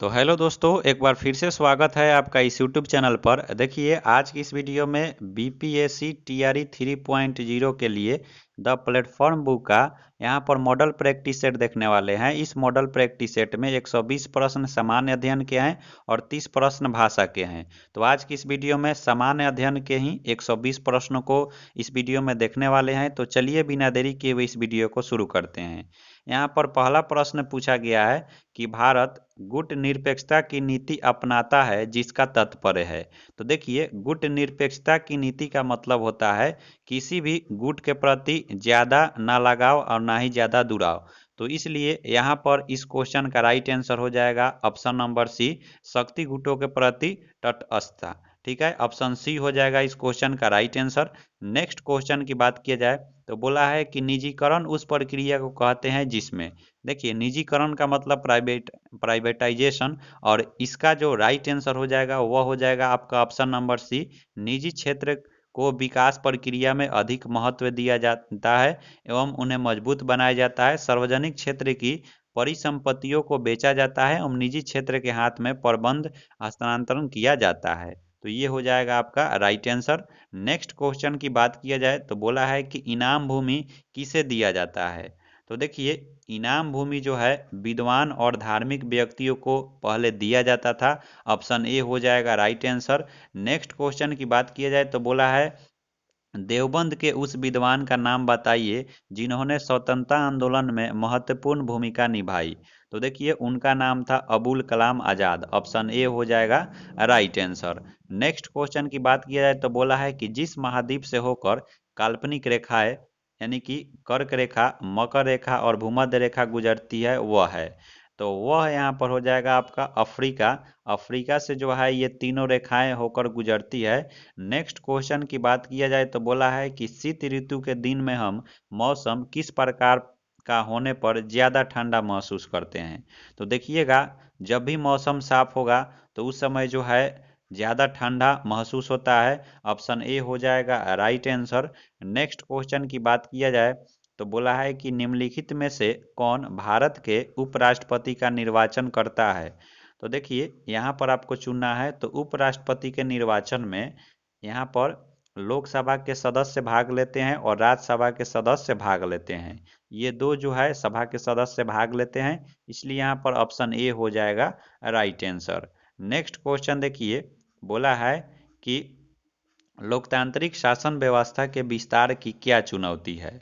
तो हेलो दोस्तों, एक बार फिर से स्वागत है आपका इस यूट्यूब चैनल पर। देखिए, आज की इस वीडियो में बीपीएससी टीआरई 3.0 के लिए द प्लेटफॉर्म बुक का यहाँ पर मॉडल प्रैक्टिस सेट देखने वाले हैं। इस मॉडल प्रैक्टिस सेट में 120 प्रश्न सामान्य अध्ययन के हैं और 30 प्रश्न भाषा के हैं। तो आज की इस वीडियो में सामान्य अध्ययन के ही 120 प्रश्नों को इस वीडियो में देखने वाले हैं। तो चलिए बिना देरी किए हुए इस वीडियो को शुरू करते हैं। यहाँ पर पहला प्रश्न पूछा गया है कि भारत गुट निरपेक्षता की नीति अपनाता है, जिसका तात्पर्य है। तो देखिए, गुट निरपेक्षता की नीति का मतलब होता है किसी भी गुट के प्रति ज्यादा ना लगाव और ना ही ज्यादा दुराव। तो इसलिए यहाँ पर इस क्वेश्चन का राइट आंसर हो जाएगा ऑप्शन नंबर सी, शक्ति गुटों के प्रति तटस्थता। ठीक है, ऑप्शन सी हो जाएगा इस क्वेश्चन का राइट आंसर। नेक्स्ट क्वेश्चन की बात किया जाए तो बोला है कि निजीकरण उस प्रक्रिया को कहते हैं जिसमें, देखिए निजीकरण का मतलब प्राइवेटाइजेशन, और इसका जो राइट आंसर हो जाएगा वह हो जाएगा आपका ऑप्शन नंबर सी, निजी क्षेत्र को विकास प्रक्रिया में अधिक महत्व दिया जाता है एवं उन्हें मजबूत बनाया जाता है। सार्वजनिक क्षेत्र की परिसंपत्तियों को बेचा जाता है एवं निजी क्षेत्र के हाथ में प्रबंध हस्तांतरण किया जाता है। तो ये हो जाएगा आपका राइट आंसर। नेक्स्ट क्वेश्चन की बात किया जाए तो बोला है कि इनाम भूमि किसे दिया जाता है। तो देखिए, इनाम भूमि जो है विद्वान और धार्मिक व्यक्तियों को पहले दिया जाता था। ऑप्शन ए हो जाएगा राइट आंसर। नेक्स्ट क्वेश्चन की बात किया जाए तो बोला है देवबंद के उस विद्वान का नाम बताइए जिन्होंने स्वतंत्रता आंदोलन में महत्वपूर्ण भूमिका निभाई। तो देखिए, उनका नाम था अबुल कलाम आजाद। ऑप्शन ए हो जाएगा राइट आंसर। नेक्स्ट क्वेश्चन की बात किया जाए तो बोला है कि जिस महाद्वीप से होकर काल्पनिक रेखाएं यानी कि कर्क रेखा, मकर रेखा और भूमध्य रेखा गुजरती है वह है। तो वह यहाँ पर हो जाएगा आपका अफ्रीका। अफ्रीका से जो है ये तीनों रेखाएं होकर गुजरती है। नेक्स्ट क्वेश्चन की बात किया जाए तो बोला है कि शीत ऋतु के दिन में हम मौसम किस प्रकार का होने पर ज़्यादा ठंडा महसूस करते हैं। तो देखिएगा, जब भी मौसम साफ होगा तो उस समय जो है ज़्यादा ठंडा महसूस होता है। ऑप्शन ए हो जाएगा राइट आंसर। नेक्स्ट क्वेश्चन की बात किया जाए तो बोला है कि निम्नलिखित में से कौन भारत के उपराष्ट्रपति का निर्वाचन करता है। तो देखिए, यहाँ पर आपको चुनना है। तो उपराष्ट्रपति के निर्वाचन में यहाँ पर लोकसभा के सदस्य भाग लेते हैं और राज्यसभा के सदस्य भाग लेते हैं। ये दो जो है सभा के सदस्य भाग लेते हैं, इसलिए यहाँ पर ऑप्शन ए हो जाएगा राइट आंसर। नेक्स्ट क्वेश्चन देखिए, बोला है कि लोकतांत्रिक शासन व्यवस्था के विस्तार की क्या चुनौती है।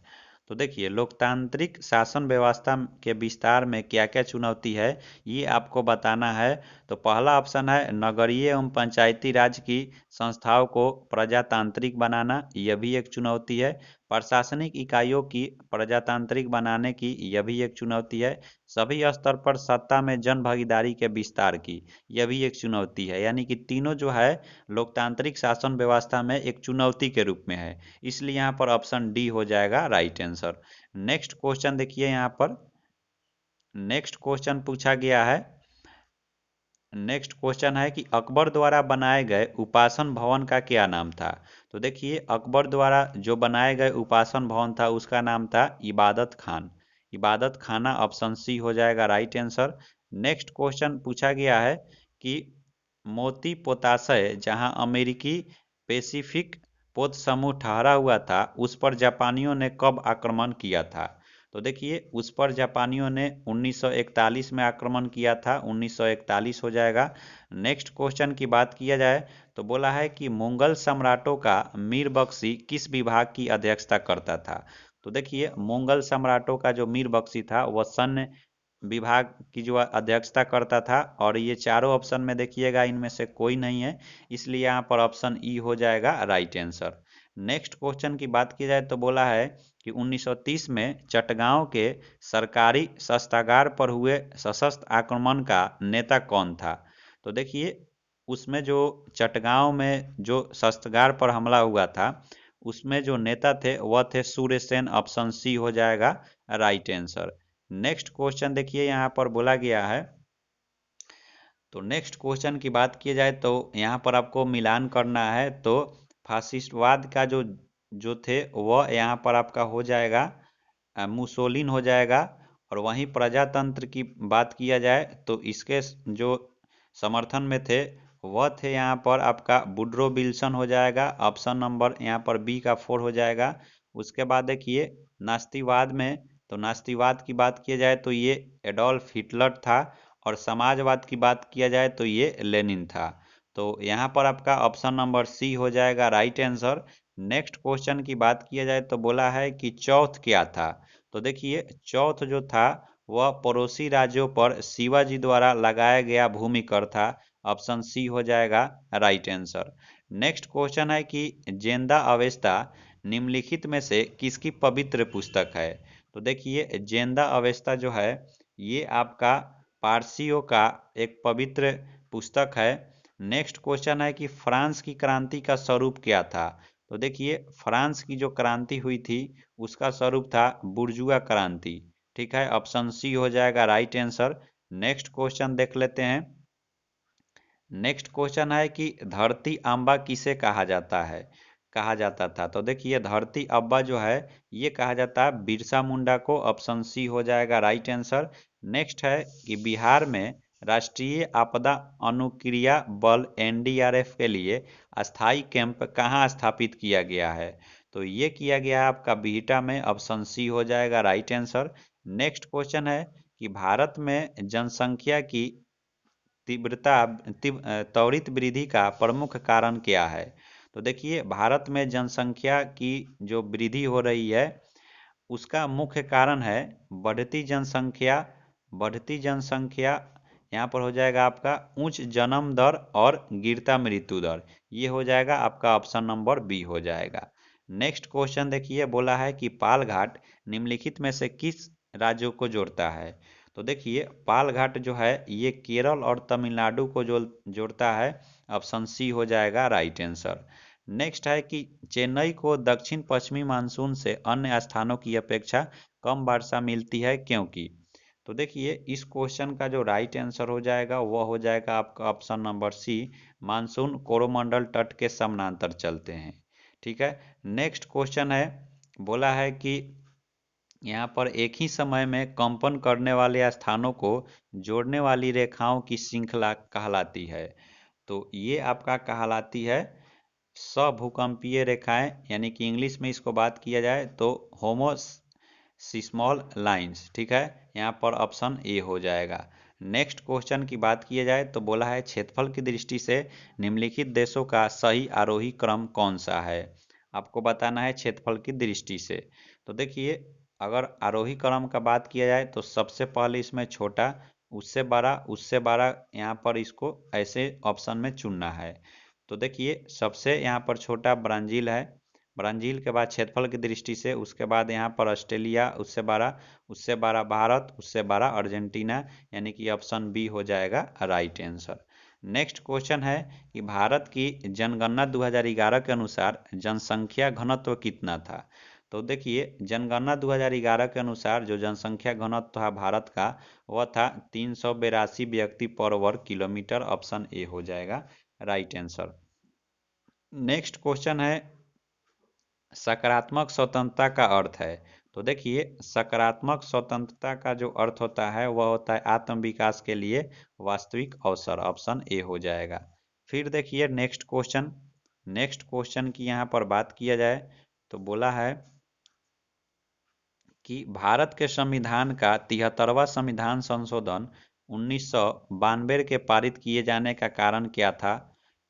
तो देखिए, लोकतांत्रिक शासन व्यवस्था के विस्तार में क्या क्या चुनौती है ये आपको बताना है। तो पहला ऑप्शन है नगरीय एवं पंचायती राज की संस्थाओं को प्रजातांत्रिक बनाना, यह भी एक चुनौती है। प्रशासनिक इकाइयों की प्रजातांत्रिक बनाने की, यह भी एक चुनौती है। सभी स्तर पर सत्ता में जन भागीदारी के विस्तार की, यह भी एक चुनौती है। यानी कि तीनों जो है लोकतांत्रिक शासन व्यवस्था में एक चुनौती के रूप में है, इसलिए यहाँ पर ऑप्शन डी हो जाएगा राइट आंसर। नेक्स्ट क्वेश्चन देखिए, यहाँ पर नेक्स्ट क्वेश्चन पूछा गया है। नेक्स्ट क्वेश्चन है कि अकबर द्वारा बनाए गए उपासन भवन का क्या नाम था। तो देखिए, अकबर द्वारा जो बनाए गए उपासन भवन था उसका नाम था इबादत खान। इबादत खाना, ऑप्शन सी हो जाएगा राइट आंसर। नेक्स्ट क्वेश्चन पूछा गया है कि मोती पोताशय जहां अमेरिकी पैसिफिक पोत समूह ठहरा हुआ था उस पर जापानियों ने कब आक्रमण किया था। तो देखिए, उस पर जापानियों ने 1941 में आक्रमण किया था। 1941 हो जाएगा। नेक्स्ट क्वेश्चन की बात किया जाए तो बोला है कि मुगल सम्राटों का मीर बख्शी किस विभाग की अध्यक्षता करता था। तो देखिए, मुगल सम्राटों का जो मीर बख्शी था वह सैन्य विभाग की जो अध्यक्षता करता था, और ये चारों ऑप्शन में देखिएगा इनमें से कोई नहीं है, इसलिए यहाँ पर ऑप्शन ई हो जाएगा राइट आंसर। नेक्स्ट क्वेश्चन की बात की जाए तो बोला है कि 1930 में चटगांव के सरकारी शस्त्रागार पर हुए सशस्त्र आक्रमण का नेता कौन था। तो देखिए, उसमें जो चटगांव में जो शस्त्रागार पर हमला हुआ था उसमें जो नेता थे वह थे सूर्यसेन। ऑप्शन सी हो जाएगा राइट आंसर। नेक्स्ट क्वेश्चन देखिए, यहाँ पर बोला गया है। तो नेक्स्ट क्वेश्चन की बात की जाए तो यहाँ पर आपको मिलान करना है। तो फासिस्टवाद का जो थे वह यहाँ पर आपका हो जाएगा मुसोलिन हो जाएगा। और वहीं प्रजातंत्र की बात किया जाए तो इसके जो समर्थन में थे वह थे यहाँ पर आपका वुड्रो विल्सन हो जाएगा, ऑप्शन नंबर यहाँ पर बी का 4 हो जाएगा। उसके बाद देखिए नास्तिवाद में, तो नास्तिवाद की बात किया जाए तो ये एडोल्फ हिटलर था, और समाजवाद की बात किया जाए तो ये लेनिन था। तो यहाँ पर आपका ऑप्शन नंबर सी हो जाएगा राइट आंसर। नेक्स्ट क्वेश्चन की बात किया जाए तो बोला है कि चौथ क्या था। तो देखिए चौथ जो था वह पड़ोसी राज्यों पर शिवाजी द्वारा लगाया गया भूमि कर था। ऑप्शन सी हो जाएगा राइट आंसर। नेक्स्ट क्वेश्चन है कि जेंदा अवेस्ता निम्नलिखित में से किसकी पवित्र पुस्तक है। तो देखिए जेंदा अवेस्ता जो है ये आपका पारसियों का एक पवित्र पुस्तक है। नेक्स्ट क्वेश्चन है कि फ्रांस की क्रांति का स्वरूप क्या था। तो देखिए फ्रांस की जो क्रांति हुई थी उसका स्वरूप था बुर्जुआ क्रांति। ठीक है, ऑप्शन सी हो जाएगा राइट आंसर। नेक्स्ट क्वेश्चन देख लेते हैं। नेक्स्ट क्वेश्चन है कि धरती अम्बा किसे कहा जाता है, कहा जाता था। तो देखिए धरती अब्बा जो है ये कहा जाता है बिरसा मुंडा को। ऑप्शन सी हो जाएगा राइट आंसर। नेक्स्ट है कि बिहार में राष्ट्रीय आपदा अनुक्रिया बल एनडीआरएफ के लिए अस्थाई कैंप कहाँ स्थापित किया गया है। तो ये किया गया है आपका बिहटा में। ऑप्शन सी हो जाएगा राइट आंसर। नेक्स्ट क्वेश्चन है कि भारत में जनसंख्या की तीव्रता त्वरित वृद्धि का प्रमुख कारण क्या है। तो देखिए भारत में जनसंख्या की जो वृद्धि हो रही है उसका मुख्य कारण है बढ़ती जनसंख्या। बढ़ती जनसंख्या यहाँ पर हो जाएगा आपका उच्च जन्म दर और गिरता मृत्यु दर। ये हो जाएगा आपका ऑप्शन नंबर बी हो जाएगा। नेक्स्ट क्वेश्चन देखिए बोला है कि पाल घाट निम्नलिखित में से किस राज्यों को जोड़ता है। तो देखिए पाल घाट जो है ये केरल और तमिलनाडु को जोड़ता है। ऑप्शन सी हो जाएगा राइट आंसर। नेक्स्ट है कि चेन्नई को दक्षिण पश्चिमी मानसून से अन्य स्थानों की अपेक्षा कम वर्षा मिलती है क्योंकि। तो देखिए इस क्वेश्चन का जो राइट आंसर हो जाएगा वह हो जाएगा आपका option number C, monsoon Coromandel तट के समानांतर चलते हैं। ठीक है, नेक्स्ट क्वेश्चन है बोला है कि यहाँ पर एक ही समय में कंपन करने वाले स्थानों को जोड़ने वाली रेखाओं की श्रृंखला कहलाती है। तो ये आपका कहलाती है सभूकंपीय रेखाएं, यानी कि इंग्लिश में इसको बात किया जाए तो होमोसिस्मॉल लाइंस। ठीक है, यहाँ पर ऑप्शन ए हो जाएगा। नेक्स्ट क्वेश्चन की बात किया जाए तो बोला है क्षेत्रफल की दृष्टि से निम्नलिखित देशों का सही आरोही क्रम कौन सा है। आपको बताना है क्षेत्रफल की दृष्टि से। तो देखिए अगर आरोही क्रम का बात किया जाए तो सबसे पहले इसमें छोटा, उससे बड़ा, उससे बड़ा, यहाँ पर इसको ऐसे ऑप्शन में चुनना है। तो देखिए सबसे यहाँ पर छोटा ब्राज़ील है, ब्राज़ील के बाद क्षेत्रफल की दृष्टि से उसके बाद यहाँ पर ऑस्ट्रेलिया, उससे बड़ा भारत, उससे बड़ा अर्जेंटीना, यानी कि ऑप्शन बी हो जाएगा राइट आंसर। नेक्स्ट क्वेश्चन है कि भारत की जनगणना 2011 के अनुसार जनसंख्या घनत्व कितना था। तो देखिए जनगणना 2011 के अनुसार जो जनसंख्या घनत्व था भारत का वह था 382 व्यक्ति पर वर्ग किलोमीटर। ऑप्शन ए हो जाएगा राइट आंसर। नेक्स्ट क्वेश्चन है सकारात्मक स्वतंत्रता का अर्थ है। तो देखिए सकारात्मक स्वतंत्रता का जो अर्थ होता है वह होता है आत्म विकास के लिए वास्तविक अवसर। ऑप्शन ए हो जाएगा। फिर देखिए नेक्स्ट क्वेश्चन की यहाँ पर बात किया जाए तो बोला है कि भारत के संविधान का 73वां संविधान संशोधन 1992 के पारित किए जाने का कारण क्या था।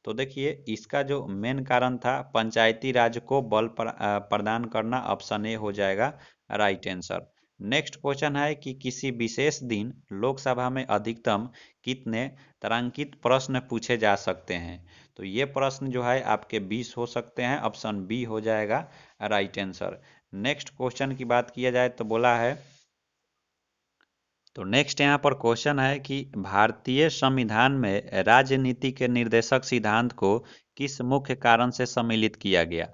तो देखिए इसका जो मेन कारण था पंचायती राज को बल प्रदान करना। ऑप्शन ए हो जाएगा राइट आंसर। नेक्स्ट क्वेश्चन है कि किसी विशेष दिन लोकसभा में अधिकतम कितने तारांकित प्रश्न पूछे जा सकते हैं। तो ये प्रश्न जो है आपके 20 हो सकते हैं। ऑप्शन बी हो जाएगा राइट आंसर। नेक्स्ट क्वेश्चन की बात किया जाए तो बोला है, तो नेक्स्ट यहाँ पर क्वेश्चन है कि भारतीय संविधान में राजनीति के निर्देशक सिद्धांत को किस मुख्य कारण से सम्मिलित किया गया।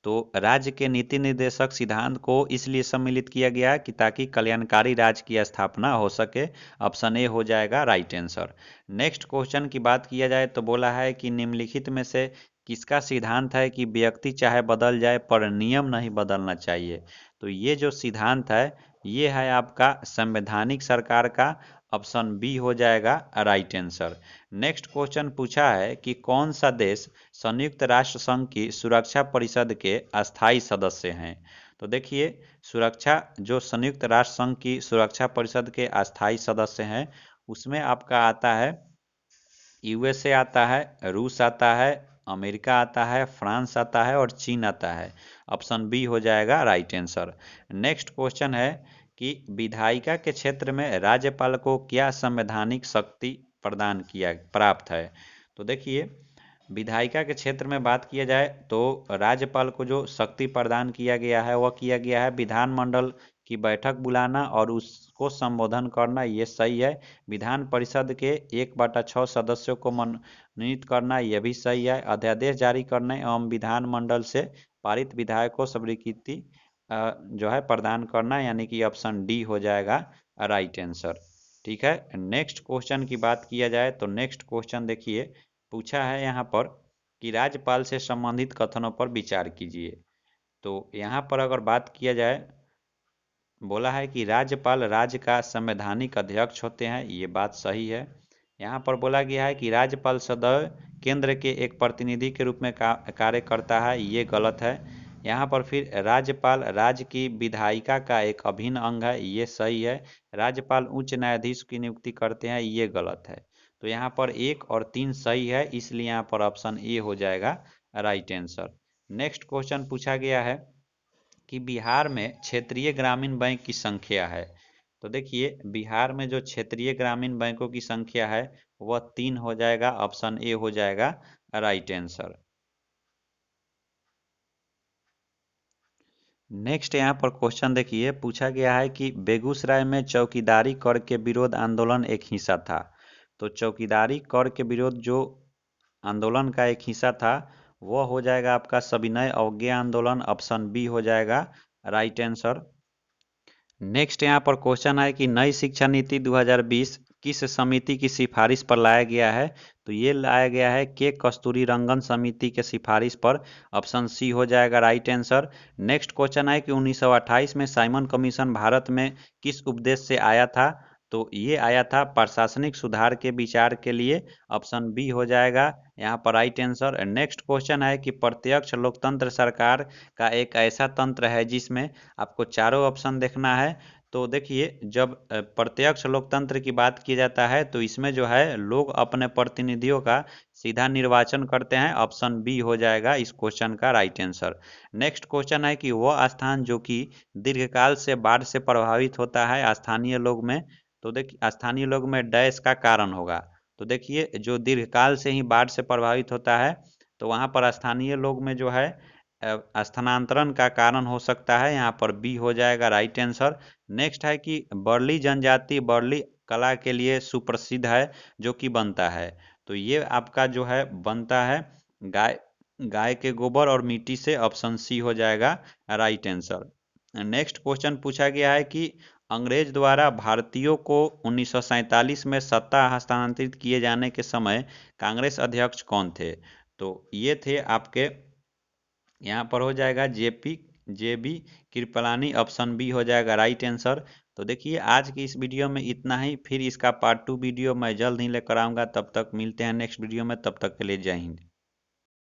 तो राज्य के नीति निर्देशक सिद्धांत को इसलिए सम्मिलित किया गया कि ताकि कल्याणकारी राज्य की स्थापना हो सके। ऑप्शन ए हो जाएगा राइट आंसर। नेक्स्ट क्वेश्चन की बात किया जाए तो बोला है कि निम्नलिखित में से किसका सिद्धांत है कि व्यक्ति चाहे बदल जाए पर नियम नहीं बदलना चाहिए। तो ये जो सिद्धांत है ये है आपका संवैधानिक सरकार का, ऑप्शन बी हो जाएगा राइट आंसर। नेक्स्ट क्वेश्चन पूछा है कि कौन सा देश संयुक्त राष्ट्र संघ की सुरक्षा परिषद के अस्थायी सदस्य हैं। तो देखिए, सुरक्षा जो संयुक्त राष्ट्र संघ की सुरक्षा परिषद के अस्थायी सदस्य हैं उसमें आपका आता है यूएसए आता है, रूस आता है, अमेरिका आता है, फ्रांस आता है और चीन आता है। ऑप्शन बी हो जाएगा राइट आंसर। नेक्स्ट क्वेश्चन है कि विधायिका के क्षेत्र में राज्यपाल को क्या संवैधानिक शक्ति प्रदान किया प्राप्त है। तो देखिए, विधायिका के क्षेत्र में बात किया जाए तो राज्यपाल को जो शक्ति प्रदान किया गया है वह किया गया है विधानमंडल की बैठक बुलाना और उसको संबोधन करना, ये सही है। विधान परिषद के 1/6 सदस्यों को मनोनीत करना, यह भी सही है। अध्यादेश जारी करना एवं विधानमंडल से पारित विधायक को स्वीकृति जो है प्रदान करना, यानी कि ऑप्शन डी हो जाएगा राइट आंसर। ठीक है, नेक्स्ट क्वेश्चन की बात किया जाए तो नेक्स्ट क्वेश्चन देखिए, पूछा है यहाँ पर कि राज्यपाल से संबंधित कथनों पर विचार कीजिए। तो यहाँ पर अगर बात किया जाए, बोला है कि राज्यपाल राज्य का संवैधानिक अध्यक्ष होते हैं, ये बात सही है। यहाँ पर बोला गया है कि राज्यपाल सदैव केंद्र के एक प्रतिनिधि के रूप में कार्य करता है, ये गलत है। यहाँ पर फिर राज्यपाल राज्य की विधायिका का एक अभिन्न अंग है, ये सही है। राज्यपाल उच्च न्यायाधीश की नियुक्ति करते हैं, ये गलत है। तो यहाँ पर 1 और 3 सही है, इसलिए यहाँ पर ऑप्शन ए हो जाएगा राइट आंसर। नेक्स्ट क्वेश्चन पूछा गया है कि बिहार में क्षेत्रीय ग्रामीण बैंक की संख्या है। तो देखिए, बिहार में जो क्षेत्रीय ग्रामीण बैंकों की संख्या है वह 3 हो जाएगा, ऑप्शन ए हो जाएगा राइट आंसर। नेक्स्ट यहाँ पर क्वेश्चन देखिए, पूछा गया है कि बेगूसराय में चौकीदारी कर के विरोध आंदोलन एक हिस्सा था। तो चौकीदारी कर के विरोध जो आंदोलन का एक हिस्सा था वह हो जाएगा आपका सविनय अवज्ञा आंदोलन, ऑप्शन बी हो जाएगा राइट आंसर। नेक्स्ट यहाँ पर क्वेश्चन है कि नई शिक्षा नीति 2020 किस समिति की सिफारिश पर लाया गया है। तो ये लाया गया है के कस्तूरी रंगन समिति के सिफारिश पर, ऑप्शन सी हो जाएगा राइट आंसर। नेक्स्ट क्वेश्चन है कि 1928 में साइमन कमीशन भारत में किस उद्देश्य से आया था। तो ये आया था प्रशासनिक सुधार के विचार के लिए, ऑप्शन बी हो जाएगा यहाँ पर राइट आंसर। नेक्स्ट क्वेश्चन है कि प्रत्यक्ष लोकतंत्र सरकार का एक ऐसा तंत्र है जिसमें आपको चारों ऑप्शन देखना है। तो देखिए, जब प्रत्यक्ष लोकतंत्र की बात की जाता है तो इसमें जो है लोग अपने प्रतिनिधियों का सीधा निर्वाचन करते हैं, ऑप्शन बी हो जाएगा इस क्वेश्चन का राइट आंसर। नेक्स्ट क्वेश्चन है कि वह स्थान जो कि दीर्घकाल से बाढ़ से प्रभावित होता है स्थानीय लोग में, तो देखिए स्थानीय लोग में डैश का कारण होगा। तो देखिए, जो दीर्घकाल से ही बाढ़ से प्रभावित होता है तो वहाँ पर स्थानीय लोग में जो है स्थानांतरण का कारण हो सकता है, यहाँ पर बी हो जाएगा राइट आंसर। नेक्स्ट है कि बर्ली जनजाति बर्ली कला के लिए सुप्रसिद्ध है जो कि बनता है। तो ये आपका जो है बनता है गाय गाय के गोबर और मिट्टी से, ऑप्शन सी हो जाएगा राइट आंसर। नेक्स्ट क्वेश्चन पूछा गया है कि अंग्रेज द्वारा भारतीयों को 1947 में सत्ता हस्तांतरित किए जाने के समय कांग्रेस अध्यक्ष कौन थे। तो ये थे आपके, यहाँ पर हो जाएगा जेबी कृपलानी, ऑप्शन बी हो जाएगा राइट आंसर। तो देखिए, आज की इस वीडियो में इतना ही, फिर इसका पार्ट 2 वीडियो मैं जल्द ही लेकर आऊँगा। तब तक मिलते हैं नेक्स्ट वीडियो में, तब तक के लिए जय हिंद।